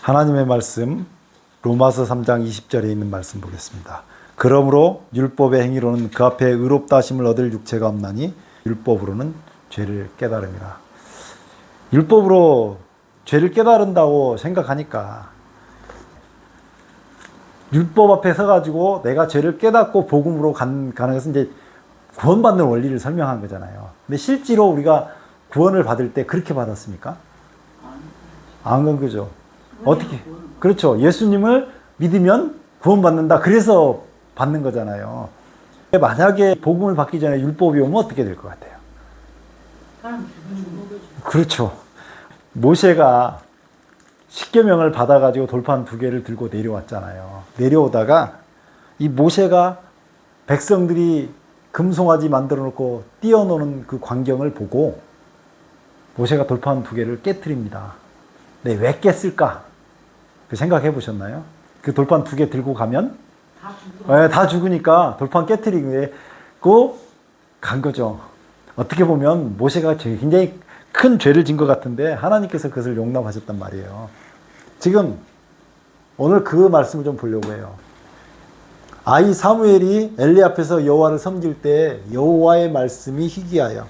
하나님의 말씀 로마서 3장 20절에 있는 말씀 보겠습니다. 그러므로 율법의 행위로는 그 앞에 의롭다 하심을 얻을 육체가 없나니 율법으로는 죄를 깨달음이라. 율법으로 죄를 깨달은다고 생각하니까 율법 앞에 서가지고 내가 죄를 깨닫고 복음으로 가는 것은 이제 구원받는 원리를 설명한 거잖아요. 근데 실제로 우리가 구원을 받을 때 그렇게 받았습니까? 안 그런 거죠. 어떻게? 그렇죠. 예수님을 믿으면 구원받는다. 그래서 받는 거잖아요. 만약에 복음을 받기 전에 율법이 오면 어떻게 될 것 같아요? 그렇죠. 모세가 십계명을 받아가지고 돌판 2개를 들고 내려왔잖아요. 내려오다가 이 모세가 백성들이 금송아지 만들어 놓고 뛰어노는 그 광경을 보고 모세가 돌판 2개를 깨트립니다. 네, 왜 깼을까? 그 생각해 보셨나요? 그 돌판 2개 들고 가면 다 죽으니까 돌판 깨트리고 간 거죠. 어떻게 보면 모세가 굉장히 큰 죄를 진 것 같은데 하나님께서 그것을 용납하셨단 말이에요. 지금 오늘 그 말씀을 좀 보려고 해요. 아이 사무엘이 엘리 앞에서 여호와를 섬길 때 여호와의 말씀이 희귀하여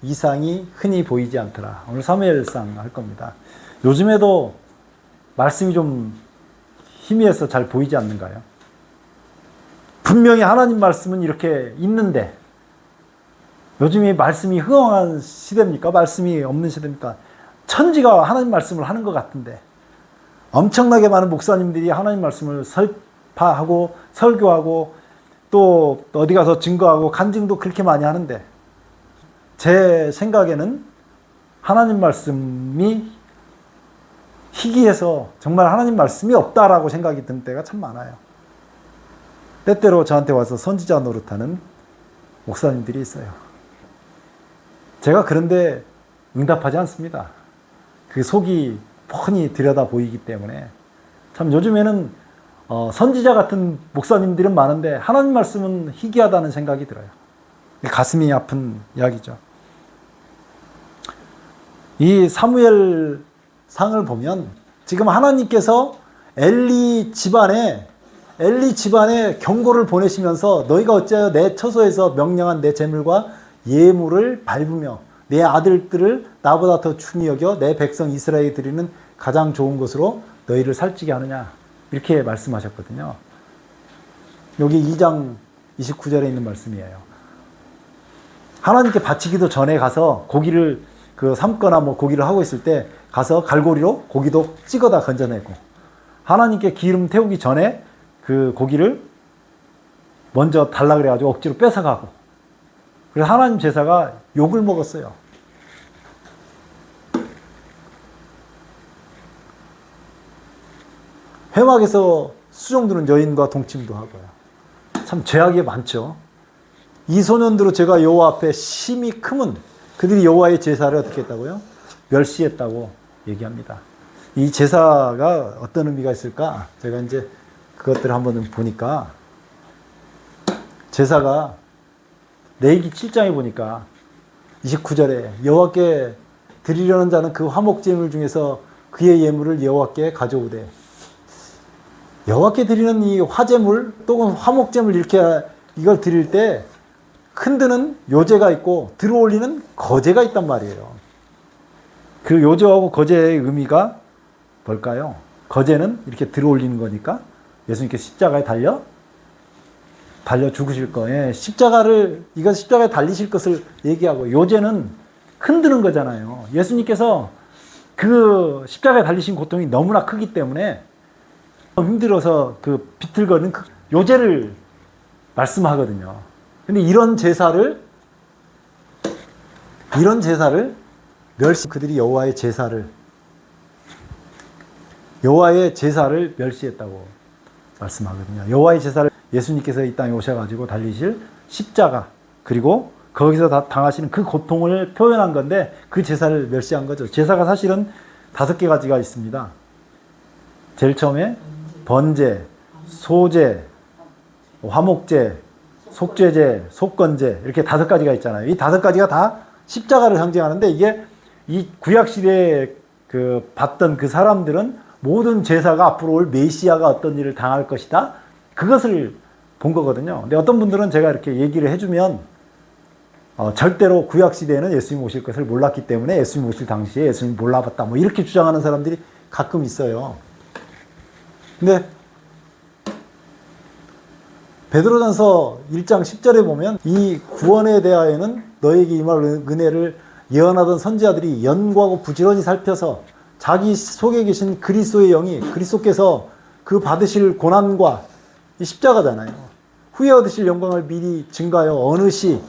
이상이 흔히 보이지 않더라. 오늘 사무엘상 할 겁니다. 요즘에도 말씀이 좀 희미해서 잘 보이지 않는가요? 분명히 하나님 말씀은 이렇게 있는데 요즘이 말씀이 흥황한 시대입니까? 말씀이 없는 시대입니까? 천지가 하나님 말씀을 하는 것 같은데 엄청나게 많은 목사님들이 하나님 말씀을 설파하고 설교하고 또 어디 가서 증거하고 간증도 그렇게 많이 하는데 제 생각에는 하나님 말씀이 희귀해서 정말 하나님 말씀이 없다라고 생각이 드는 때가 참 많아요. 때때로 저한테 와서 선지자 노릇하는 목사님들이 있어요. 제가 그런데 응답하지 않습니다. 그 속이 뻔히 들여다 보이기 때문에 참 요즘에는 선지자 같은 목사님들은 많은데 하나님 말씀은 희귀하다는 생각이 들어요. 가슴이 아픈 이야기죠. 이 사무엘 상을 보면 지금 하나님께서 엘리 집안에 경고를 보내시면서 너희가 어찌하여 내 처소에서 명령한 내 제물과 예물을 밟으며 내 아들들을 나보다 더 중히 여겨 내 백성 이스라엘이 드리는 가장 좋은 것으로 너희를 살찌게 하느냐 이렇게 말씀하셨거든요. 여기 2장 29절에 있는 말씀이에요. 하나님께 바치기도 전에 가서 고기를 삶거나 고기를 하고 있을 때 가서 갈고리로 고기도 찍어다 건져내고 하나님께 기름 태우기 전에 그 고기를 먼저 달라 그래가지고 억지로 뺏어가고 그래서 하나님 제사가 욕을 먹었어요. 회막에서 수종드는 여인과 동침도 하고요. 참 죄악이 많죠. 이 소년들로 제가 여호와 앞에 심히 크면 그들이 여호와의 제사를 어떻게 했다고요? 멸시했다고 얘기합니다. 이 제사가 어떤 의미가 있을까? 제가 이제 그것들을 한번 보니까 제사가 레위기 7장에 보니까 29절에 여호와께 드리려는 자는 그 화목제물 중에서 그의 예물을 여호와께 가져오되 여호와께 드리는 이 화제물 또는 화목제물 이걸 드릴 때 흔드는 요제가 있고 들어올리는 거제가 있단 말이에요. 그 요제하고 거제의 의미가 뭘까요? 거제는 이렇게 들어올리는 거니까 예수님께서 십자가에 달려 죽으실 거예요. 십자가에 달리실 것을 얘기하고 요제는 흔드는 거잖아요. 예수님께서 그 십자가에 달리신 고통이 너무나 크기 때문에 힘들어서 그 비틀거리는 그 요제를 말씀하거든요. 근데 이런 제사를 그들이 여호와의 제사를 멸시했다고 말씀하거든요. 여호와의 제사를 예수님께서 이 땅에 오셔가지고 달리실 십자가 그리고 거기서 당하시는 그 고통을 표현한 건데 그 제사를 멸시한 거죠. 제사가 사실은 5가지가 있습니다. 제일 처음에 번제, 소제, 화목제, 속죄제, 속건제 이렇게 5가지가 있잖아요. 이 5가지가 다 십자가를 상징하는데 이게 이 구약 시대에 그 봤던 그 사람들은 모든 제사가 앞으로 올 메시아가 어떤 일을 당할 것이다. 그것을 본 거거든요. 근데 어떤 분들은 제가 이렇게 얘기를 해주면 절대로 구약 시대에는 예수님 오실 것을 몰랐기 때문에 예수님 오실 당시에 예수님 몰라봤다. 뭐 이렇게 주장하는 사람들이 가끔 있어요. 근데 베드로전서 1장 10절에 보면 이 구원에 대하여는 너에게 임할 은혜를 예언하던 선지자들이 연구하고 부지런히 살펴서 자기 속에 계신 그리스도의 영이 그리스도께서 그 받으실 고난과 이 십자가잖아요. 후에 얻으실 영광을 미리 증가하여 어느 시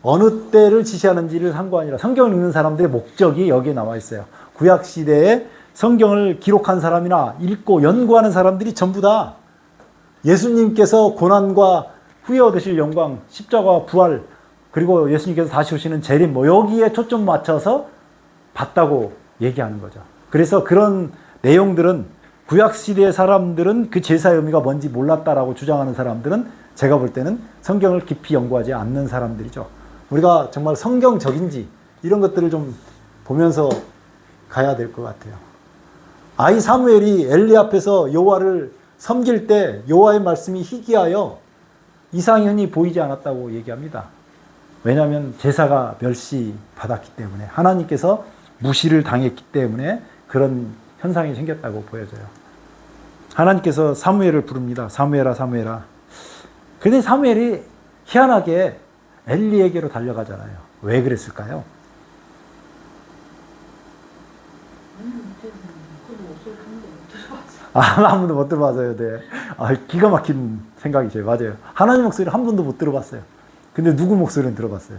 어느 때를 지시하는지를 상고하니라. 성경을 읽는 사람들의 목적이 여기에 나와 있어요. 구약 시대에 성경을 기록한 사람이나 읽고 연구하는 사람들이 전부 다 예수님께서 고난과 후에 얻으실 영광, 십자가와 부활, 그리고 예수님께서 다시 오시는 재림, 뭐 여기에 초점 맞춰서 봤다고 얘기하는 거죠. 그래서 그런 내용들은 구약 시대의 사람들은 그 제사의 의미가 뭔지 몰랐다라고 주장하는 사람들은 제가 볼 때는 성경을 깊이 연구하지 않는 사람들이죠. 우리가 정말 성경적인지 이런 것들을 좀 보면서 가야 될 것 같아요. 아이 사무엘이 엘리 앞에서 여호와를 섬길 때 여호와의 말씀이 희귀하여 이상이 흔히 보이지 않았다고 얘기합니다. 왜냐하면 제사가 멸시받았기 때문에, 하나님께서 무시를 당했기 때문에 그런 현상이 생겼다고 보여져요. 하나님께서 사무엘을 부릅니다. 사무엘아 사무엘아. 그런데 사무엘이 희한하게 엘리에게로 달려가잖아요. 왜 그랬을까요? 아무도 못 들어봤어요. 네. 기가 막힌 생각이죠. 맞아요. 하나님 목소리를 한 번도 못 들어봤어요. 근데 누구 목소리는 들어봤어요?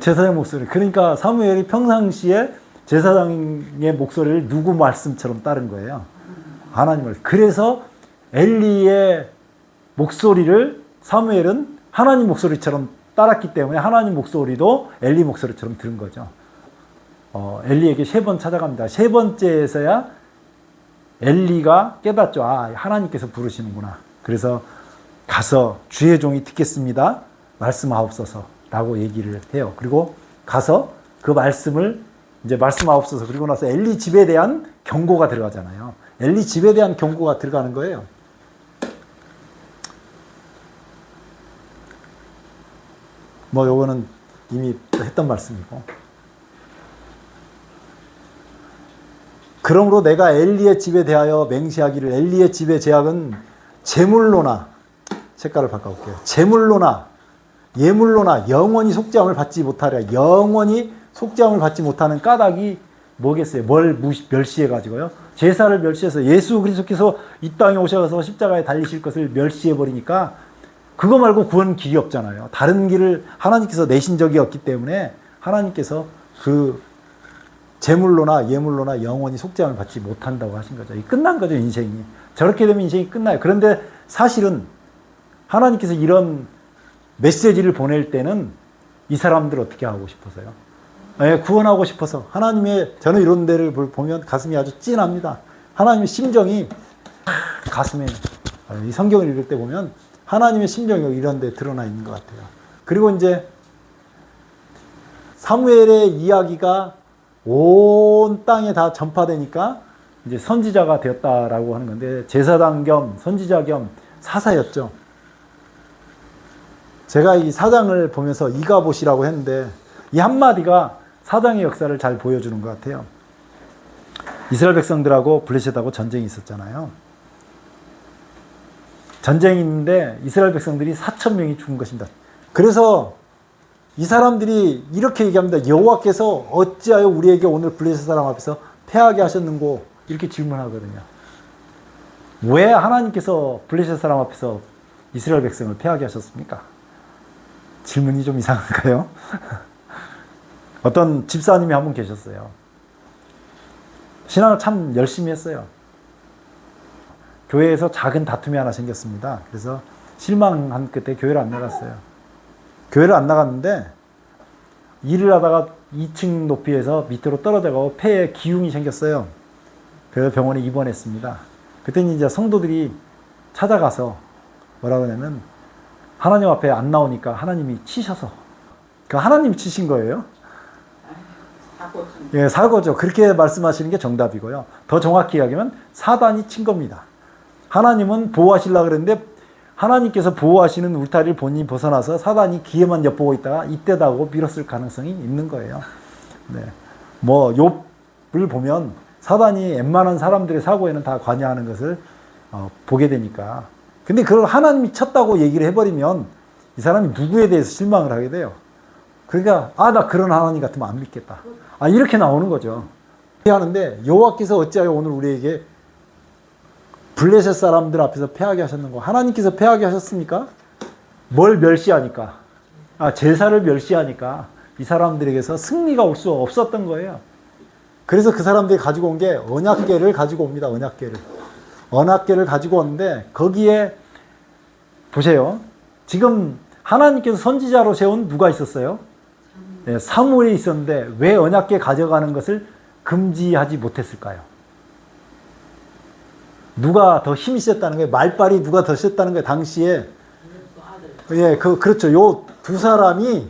제사장 목소리. 그러니까 사무엘이 평상시에 제사장의 목소리를 누구 말씀처럼 따른 거예요. 하나님을. 그래서 엘리의 목소리를 사무엘은 하나님 목소리처럼 따랐기 때문에 하나님 목소리도 엘리 목소리처럼 들은 거죠. 엘리에게 3번 찾아갑니다. 3번째에서야 엘리가 깨닫죠. 하나님께서 부르시는구나. 그래서 가서 주의 종이 듣겠습니다. 말씀하옵소서 라고 얘기를 해요. 그리고 가서 그 말씀을 이제 말씀하옵소서. 그리고 나서 엘리 집에 대한 경고가 들어가잖아요. 엘리 집에 대한 경고가 들어가는 거예요. 뭐 요거는 이미 했던 말씀이고. 그러므로 내가 엘리의 집에 대하여 맹세하기를 엘리의 집의 제약은 제물로나, 색깔을 바꿔볼게요. 제물로나 예물로나 영원히 속죄함을 받지 못하랴. 영원히 속죄함을 받지 못하는 까닭이 뭐겠어요? 뭘 멸시해가지고요? 제사를 멸시해서 예수 그리스도께서 이 땅에 오셔서 십자가에 달리실 것을 멸시해버리니까 그거 말고 구원 길이 없잖아요. 다른 길을 하나님께서 내신 적이 없기 때문에 하나님께서 그 제물로나 예물로나 영원히 속죄함을 받지 못한다고 하신 거죠. 끝난 거죠, 인생이. 저렇게 되면 인생이 끝나요. 그런데 사실은 하나님께서 이런 메시지를 보낼 때는 이 사람들 어떻게 하고 싶어서요? 구원하고 싶어서. 하나님의, 저는 이런 데를 보면 가슴이 아주 찐합니다. 하나님의 심정이 가슴에, 이 성경을 읽을 때 보면 하나님의 심정이 이런 데 드러나 있는 것 같아요. 그리고 이제 사무엘의 이야기가 온 땅에 다 전파되니까 이제 선지자가 되었다라고 하는 건데, 제사장 겸 선지자 겸 사사였죠. 제가 이 사장을 보면서 이가봇이라고 했는데 이 한마디가 사장의 역사를 잘 보여주는 것 같아요. 이스라엘 백성들하고 블레셋하고 전쟁이 있었잖아요. 전쟁이 있는데 이스라엘 백성들이 4,000명이 죽은 것입니다. 그래서 이 사람들이 이렇게 얘기합니다. 여호와께서 어찌하여 우리에게 오늘 블레셋 사람 앞에서 패하게 하셨는고, 이렇게 질문하거든요. 왜 하나님께서 블레셋 사람 앞에서 이스라엘 백성을 패하게 하셨습니까? 질문이 좀 이상한가요? 어떤 집사님이 한 분 계셨어요. 신앙을 참 열심히 했어요. 교회에서 작은 다툼이 하나 생겼습니다. 그래서 실망한 끝에 교회를 안 나갔어요. 교회를 안 나갔는데 일을 하다가 2층 높이에서 밑으로 떨어져가고 폐에 기흉이 생겼어요. 그래서 병원에 입원했습니다. 그때는 이제 성도들이 찾아가서 뭐라고 하냐면, 하나님 앞에 안 나오니까 하나님이 치셔서, 그 하나님이 치신 거예요. 예, 사고죠. 그렇게 말씀하시는 게 정답이고요. 더 정확히 이야기하면 사단이 친 겁니다. 하나님은 보호하시려고 그랬는데 하나님께서 보호하시는 울타리를 본인이 벗어나서 사단이 기회만 엿보고 있다가 이때다 하고 밀었을 가능성이 있는 거예요. 네. 뭐 욥을 보면 사단이 웬만한 사람들의 사고에는 다 관여하는 것을 보게 되니까. 근데 그걸 하나님이 쳤다고 얘기를 해버리면 이 사람이 누구에 대해서 실망을 하게 돼요. 그러니까 나 그런 하나님 같으면 안 믿겠다. 이렇게 나오는 거죠. 하는데 여호와께서 어찌하여 오늘 우리에게 블레셋 사람들 앞에서 패하게 하셨는가? 하나님께서 패하게 하셨습니까? 뭘 멸시하니까? 제사를 멸시하니까 이 사람들에게서 승리가 올 수 없었던 거예요. 그래서 그 사람들이 가지고 온 게 언약궤를 가지고 옵니다. 언약궤를 가지고 오는데 거기에 보세요. 지금 하나님께서 선지자로 세운 누가 있었어요? 네, 사무엘이 있었는데 왜 언약궤 가져가는 것을 금지하지 못했을까요? 누가 더 힘이 셌다는 거예요? 말빨이 누가 더 셌다는 거예요? 당시에. 예, 그렇죠. 요 두 사람이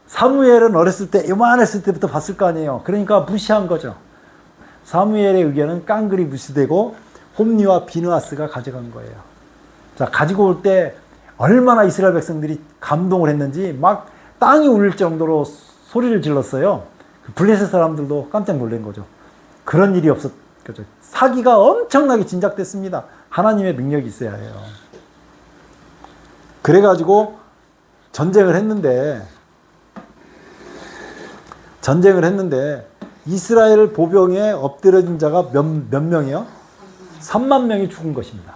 사무엘은 어렸을 때, 요만했을 때부터 봤을 거 아니에요. 그러니까 무시한 거죠. 사무엘의 의견은 깡그리 무시되고 홈리와 비느하스가 가져간 거예요. 자, 가지고 올 때 얼마나 이스라엘 백성들이 감동을 했는지 막 땅이 울릴 정도로 소리를 질렀어요. 블레셋 사람들도 깜짝 놀란 거죠. 그런 일이 없었 거죠. 사기가 엄청나게 진작됐습니다. 하나님의 능력이 있어야 해요. 그래가지고 전쟁을 했는데 이스라엘 보병에 엎드려진 자가 몇 명이요? 3만 명이 죽은 것입니다.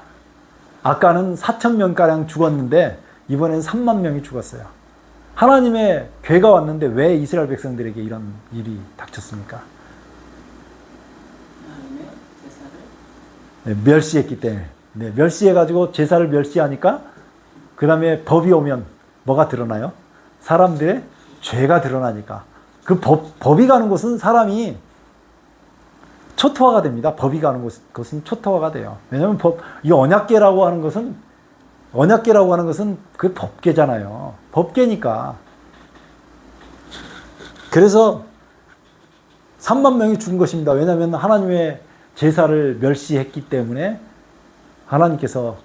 아까는 4천 명가량 죽었는데 이번엔 3만 명이 죽었어요. 하나님의 괴가 왔는데 왜 이스라엘 백성들에게 이런 일이 닥쳤습니까? 네, 멸시했기 때문에. 네, 멸시해가지고 제사를 멸시하니까 그 다음에 법이 오면 뭐가 드러나요? 사람들의 죄가 드러나니까. 그 법이 가는 곳은 사람이 초토화가 됩니다. 법이 가는 곳은 초토화가 돼요. 왜냐하면 이 언약궤라고 하는 것은 그 법궤잖아요. 법궤니까. 그래서 3만 명이 죽은 것입니다. 왜냐하면 하나님의 제사를 멸시했기 때문에 하나님께서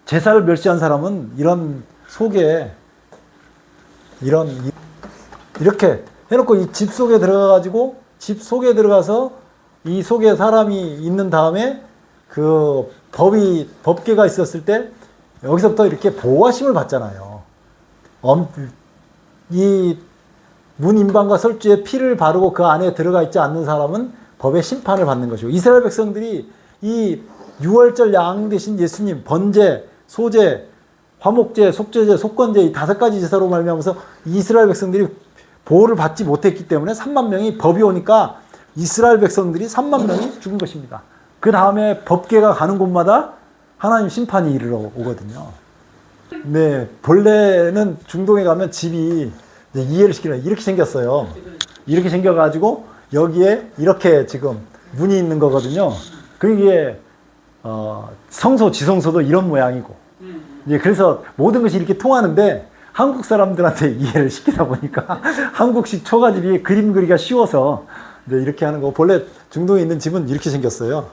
제사를 멸시한 사람은 이런 속에 이렇게 해놓고 이 집 속에 들어가가지고 집 속에 들어가서 이 속에 사람이 있는 다음에 그 법궤가 있었을 때 여기서부터 이렇게 보호하심을 받잖아요. 이 문인방과 설주에 피를 바르고 그 안에 들어가 있지 않는 사람은 법의 심판을 받는 것이고, 이스라엘 백성들이 이 6월절 양 대신 예수님, 번제, 소제, 화목제, 속죄제, 속건제 이 5가지 제사로 말미암아서 이스라엘 백성들이 보호를 받지 못했기 때문에 3만 명이 법이 오니까 이스라엘 백성들이 3만 명이 죽은 것입니다. 그 다음에 법궤가 가는 곳마다 하나님 심판이 이르러 오거든요. 네, 본래는 중동에 가면 집이 이해를 시키려 이렇게 생겼어요. 이렇게 생겨가지고 여기에 이렇게 지금 문이 있는 거거든요. 그게 성소, 지성소도 이런 모양이고. 그래서 모든 것이 이렇게 통하는데 한국 사람들한테 이해를 시키다 보니까 한국식 초가집이 그림 그리기가 쉬워서 이렇게 하는 거. 본래 중동에 있는 집은 이렇게 생겼어요.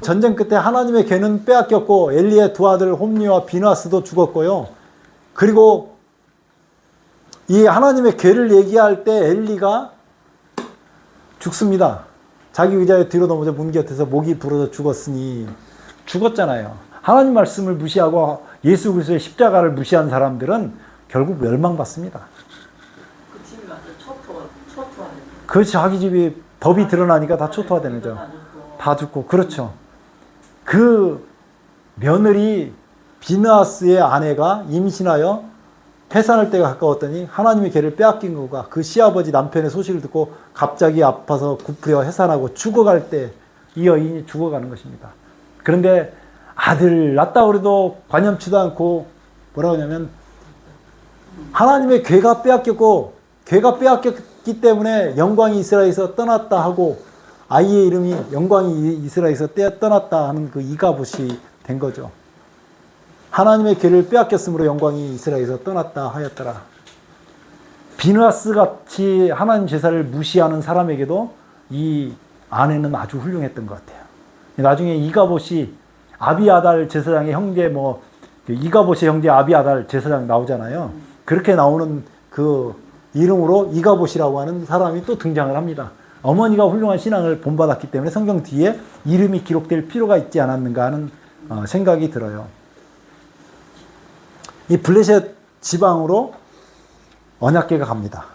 전쟁 끝에 하나님의 궤는 빼앗겼고 엘리의 두 아들 홈리와 비느하스도 죽었고요. 그리고 이 하나님의 궤를 얘기할 때 엘리가 죽습니다. 자기 의자에 뒤로 넘어져 문 곁에서 목이 부러져 죽었으니. 죽었잖아요. 하나님 말씀을 무시하고 예수 그리스도의 십자가를 무시한 사람들은 결국 멸망받습니다. 그 집이 완전 초토화되는. 그렇죠. 자기 집이 법이 드러나니까 다 초토화되는 거죠. 다 죽고. 그렇죠. 그 며느리 비느하스의 아내가 임신하여 해산할 때가 가까웠더니 하나님의 궤를 빼앗긴 거가 그 시아버지 남편의 소식을 듣고 갑자기 아파서 굽으려 해산하고 죽어갈 때 이 여인이 죽어가는 것입니다. 그런데 아들 낳았다고 해도 관념치도 않고 뭐라고 하냐면 하나님의 궤가 빼앗겼고 궤가 빼앗겼기 때문에 영광이 이스라엘에서 떠났다 하고 아이의 이름이 영광이 이스라엘에서 떠났다 하는 그 이가봇이 된 거죠. 하나님의 궤를 빼앗겼으므로 영광이 이스라엘에서 떠났다 하였더라. 비누아스 같이 하나님 제사를 무시하는 사람에게도 이 아내는 아주 훌륭했던 것 같아요. 나중에 이가봇이 아비아달 제사장의 형제 이가봇의 형제 아비아달 제사장 나오잖아요. 그렇게 나오는 그 이름으로 이가봇이라고 하는 사람이 또 등장을 합니다. 어머니가 훌륭한 신앙을 본받았기 때문에 성경 뒤에 이름이 기록될 필요가 있지 않았는가 하는 생각이 들어요. 이 블레셋 지방으로 언약궤가 갑니다.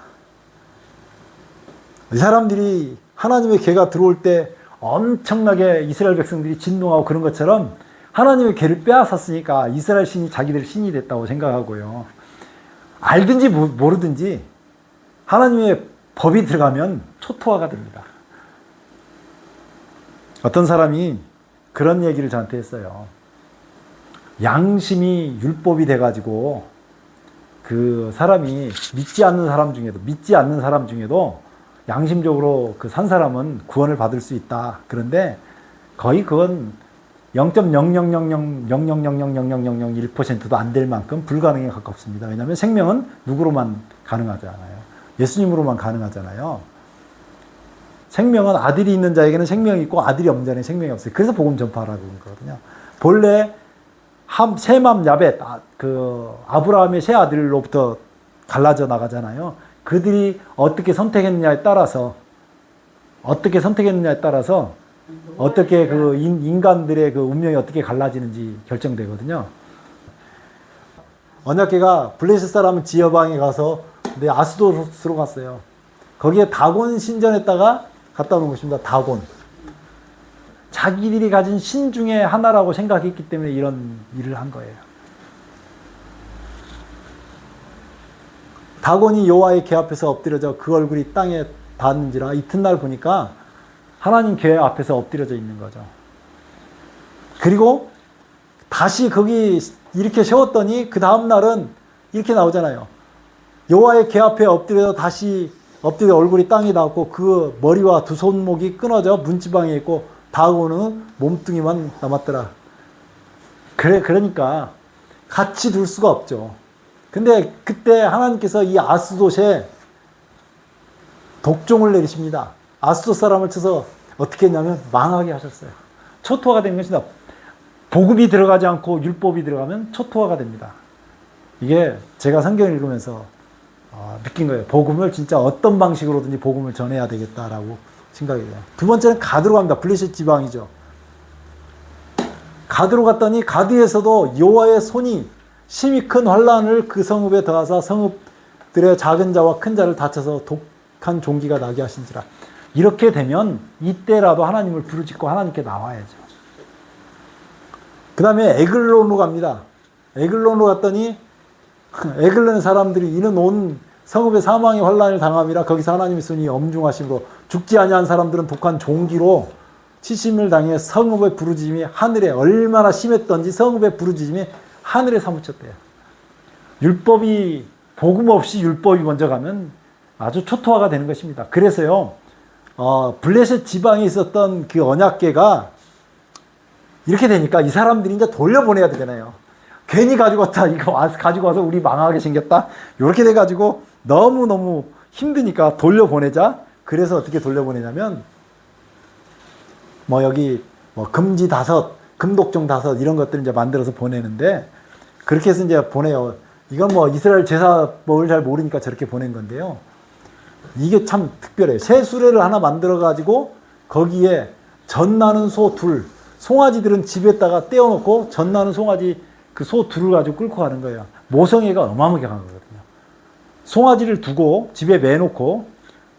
이 사람들이 하나님의 궤가 들어올 때 엄청나게 이스라엘 백성들이 진동하고 그런 것처럼 하나님의 궤를 빼앗았으니까 이스라엘 신이 자기들 신이 됐다고 생각하고요. 알든지 모르든지 하나님의 법이 들어가면 초토화가 됩니다. 어떤 사람이 그런 얘기를 저한테 했어요. 양심이 율법이 돼가지고 그 사람이 믿지 않는 사람 중에도 양심적으로 그 산 사람은 구원을 받을 수 있다. 그런데 거의 그건 0.00000000001%도 안 될 만큼 불가능에 가깝습니다. 왜냐하면 생명은 누구로만 가능하잖아요. 예수님으로만 가능하잖아요. 생명은 아들이 있는 자에게는 생명이 있고 아들이 없는 자에게는 생명이 없어요. 그래서 복음 전파라고 하는 거거든요. 본래 셈함 야벳 아브라함의 세 아들로부터 갈라져 나가잖아요. 그들이 어떻게 선택했느냐에 따라서 어떻게 그 인간들의 그 운명이 어떻게 갈라지는지 결정되거든요. 언약궤가 블레셋 사람 지여방에 가서 아스도스로 갔어요. 거기에 다곤 신전에다가 갖다 놓은 것입니다. 다곤. 자기들이 가진 신 중에 하나라고 생각했기 때문에 이런 일을 한 거예요. 다곤이 여호와의 궤 앞에서 엎드려져 그 얼굴이 땅에 닿는지라 이튿날 보니까 하나님 궤 앞에서 엎드려져 있는 거죠. 그리고 다시 거기 이렇게 세웠더니 그 다음 날은 이렇게 나오잖아요. 여호와의 궤 앞에 엎드려 다시 엎드려 얼굴이 땅에 닿고 그 머리와 두 손목이 끊어져 문지방에 있고 다곤은 몸뚱이만 남았더라. 그러니까 같이 둘 수가 없죠. 근데 그때 하나님께서 이 아스돗에 독종을 내리십니다. 아스돗 사람을 쳐서 어떻게 했냐면 망하게 하셨어요. 초토화가 된 것이다. 복음이 들어가지 않고 율법이 들어가면 초토화가 됩니다. 이게 제가 성경을 읽으면서 느낀 거예요. 복음을 진짜 어떤 방식으로든지 복음을 전해야 되겠다라고 생각이 돼요. 두 번째는 가드로 갑니다. 블레셋 지방이죠. 가드로 갔더니 가드에서도 여호와의 손이 심히 큰 환란을 그 성읍에 더하사 성읍들의 작은 자와 큰 자를 다쳐서 독한 종기가 나게 하신지라. 이렇게 되면 이때라도 하나님을 부르짖고 하나님께 나와야죠. 그 다음에 에글론으로 갑니다. 에글론으로 갔더니 에글론 사람들이 이는 온 성읍의 사망의 환란을 당함이라. 거기서 하나님의 손이 엄중하심으로 죽지 아니한 사람들은 독한 종기로 치심을 당해 성읍의 부르짖음이 하늘에 얼마나 심했던지 성읍의 부르짖음이 하늘에 사무쳤대요. 율법이 복음 없이 율법이 먼저 가면 아주 초토화가 되는 것입니다. 그래서요, 블레셋 지방에 있었던 그 언약궤가 이렇게 되니까 이 사람들이 이제 돌려보내야 되잖아요. 괜히 가지고 왔다, 이거 가지고 와서 우리 망하게 생겼다, 이렇게 돼가지고 너무너무 힘드니까 돌려보내자. 그래서 어떻게 돌려보내냐면, 여기 금지 5, 금독종 5 이런 것들 이제 만들어서 보내는데, 그렇게 해서 이제 보내요. 이건 이스라엘 제사법을 잘 모르니까 저렇게 보낸 건데요. 이게 참 특별해요. 새 수레를 하나 만들어가지고 거기에 젖나는 소 둘, 송아지들은 집에다가 떼어놓고 젖나는 송아지 그 소 둘을 가지고 끌고 가는 거예요. 모성애가 어마어마하게 강하거든요. 송아지를 두고 집에 매놓고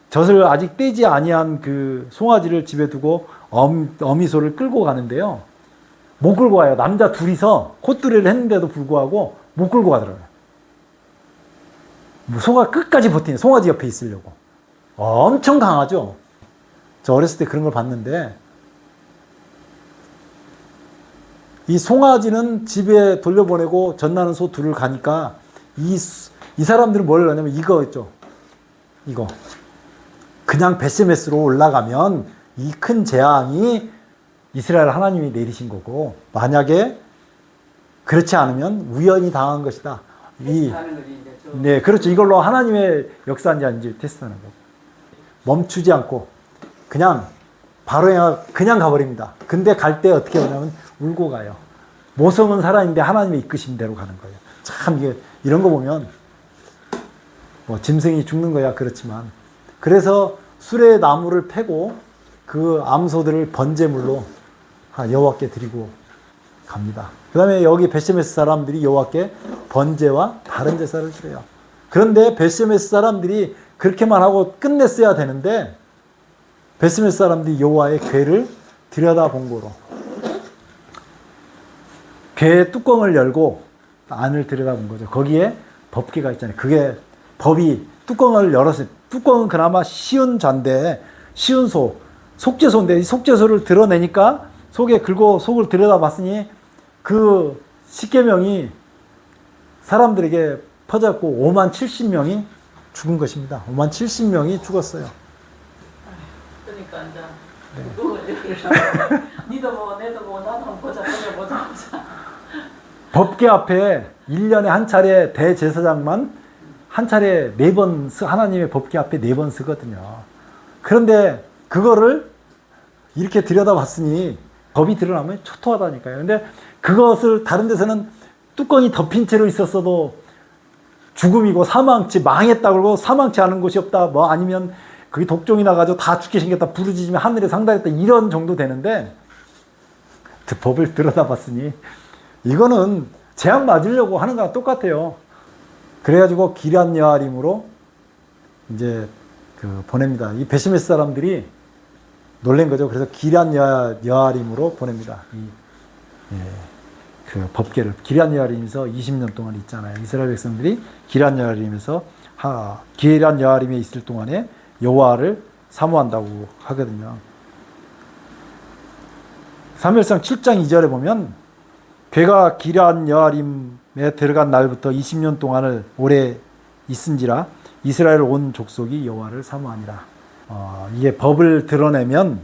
젖을 아직 떼지 아니한 그 송아지를 집에 두고 어미소를 끌고 가는데요. 못 끌고 와요. 남자 둘이서 콧뚜레를 했는데도 불구하고 못 끌고 가더라고요. 소가 끝까지 버티네. 송아지 옆에 있으려고. 엄청 강하죠. 저 어렸을 때 그런 걸 봤는데, 이 송아지는 집에 돌려보내고 젖나는 소 둘을 가니까 이 사람들은 뭘 하냐면 이거 있죠. 이거. 그냥 베세메스로 올라가면 이 큰 재앙이 이스라엘 하나님이 내리신 거고, 만약에 그렇지 않으면 우연히 당한 것이다. 테스트하는 거지 이제 저. 네, 그렇죠. 이걸로 하나님의 역사인지 아닌지 테스트하는 거. 멈추지 않고 그냥 바로 그냥 가버립니다. 근데 갈 때 어떻게 하냐면 울고 가요. 모성은 살아있는데 하나님의 이끄심 대로 가는 거예요. 참 이게 이런 거 보면 뭐 짐승이 죽는 거야 그렇지만 그래서 수레 나무를 패고 그 암소들을 번제물로 여호와께 드리고 갑니다. 그 다음에 여기 베세메스 사람들이 여호와께 번제와 다른 제사를 드려요. 그런데 베세메스 사람들이 그렇게만 하고 끝냈어야 되는데 베세메스 사람들이 여호와의 궤를 들여다본 거로 궤의 뚜껑을 열고 안을 들여다본 거죠. 거기에 법궤가 있잖아요. 그게 법이 뚜껑을 열었어요. 뚜껑은 그나마 쉬운 잔데 쉬운 속죄소인데 이 속죄소를 드러내니까 속에 긁고 속을 들여다봤으니 그 십계명이 사람들에게 퍼졌고 5만 70명이 죽은 것입니다. 5만 70명이 죽었어요. 그러니까 이제 누구 이러려고 니도 보고 내도 보고 나도 한번 보자. 법궤 앞에 1년에 한 차례 대제사장만 한 차례 4번 하나님의 법궤 앞에 4번 쓰거든요. 그런데 그거를 이렇게 들여다봤으니 법이 드러나면 초토하다니까요. 근데 그것을 다른 데서는 뚜껑이 덮인 채로 있었어도 죽음이고 사망치 망했다 그러고 사망치 않은 곳이 없다 뭐 아니면 그게 독종이 나가지고 다 죽게 생겼다 부르짖으면 하늘에 상달했다 이런 정도 되는데 그 법을 들여다봤으니 이거는 재앙 맞으려고 하는 거랑 똑같아요. 그래가지고 기럇 여아림으로 이제 그 보냅니다. 이 베시메스 사람들이 놀란 거죠. 그래서 기럇 여아림으로 보냅니다. 그 법궤를 기럇 여아림에서 20년 동안 있잖아요. 이스라엘 백성들이 기럇 여아림에 있을 동안에 여호와를 사모한다고 하거든요. 사무엘상 7장 2절에 보면 궤가 기럇 여아림에 들어간 날부터 20년 동안을 오래 있은지라 이스라엘 온 족속이 여호와를 사모하니라. 이게 법을 드러내면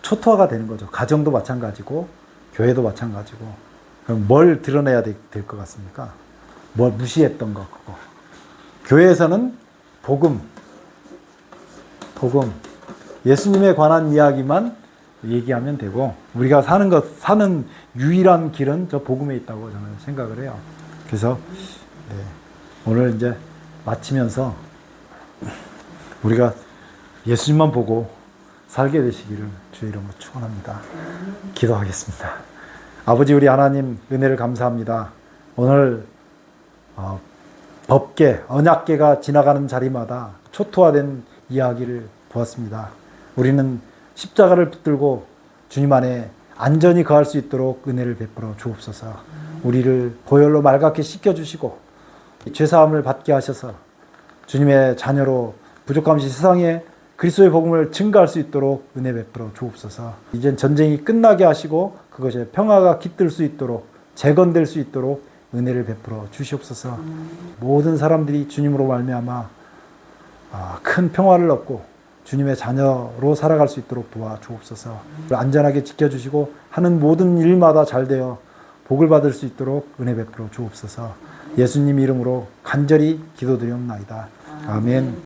초토화가 되는 거죠. 가정도 마찬가지고 교회도 마찬가지고. 그럼 뭘 드러내야 될 것 같습니까? 뭘 무시했던 거 그거. 교회에서는 복음, 예수님에 관한 이야기만 얘기하면 되고 우리가 사는 유일한 길은 저 복음에 있다고 저는 생각을 해요. 그래서 오늘 이제 마치면서 우리가 예수님만 보고 살게 되시기를 주의 이름으로 축원합니다. 기도하겠습니다. 아버지 우리 하나님 은혜를 감사합니다. 오늘 법궤, 언약궤가 지나가는 자리마다 초토화된 이야기를 보았습니다. 우리는 십자가를 붙들고 주님 안에 안전히 거할 수 있도록 은혜를 베풀어 주옵소서. 우리를 보혈로 맑게 씻겨주시고 죄사함을 받게 하셔서 주님의 자녀로 부족함없이 세상에 그리스도의 복음을 증거할 수 있도록 은혜 베풀어 주옵소서. 이젠 전쟁이 끝나게 하시고 그것에 평화가 깃들 수 있도록 재건될 수 있도록 은혜를 베풀어 주시옵소서. 모든 사람들이 주님으로 말미암아 큰 평화를 얻고 주님의 자녀로 살아갈 수 있도록 도와주옵소서. 안전하게 지켜주시고 하는 모든 일마다 잘 되어 복을 받을 수 있도록 은혜 베풀어 주옵소서. 예수님 이름으로 간절히 기도드리옵나이다. 아멘.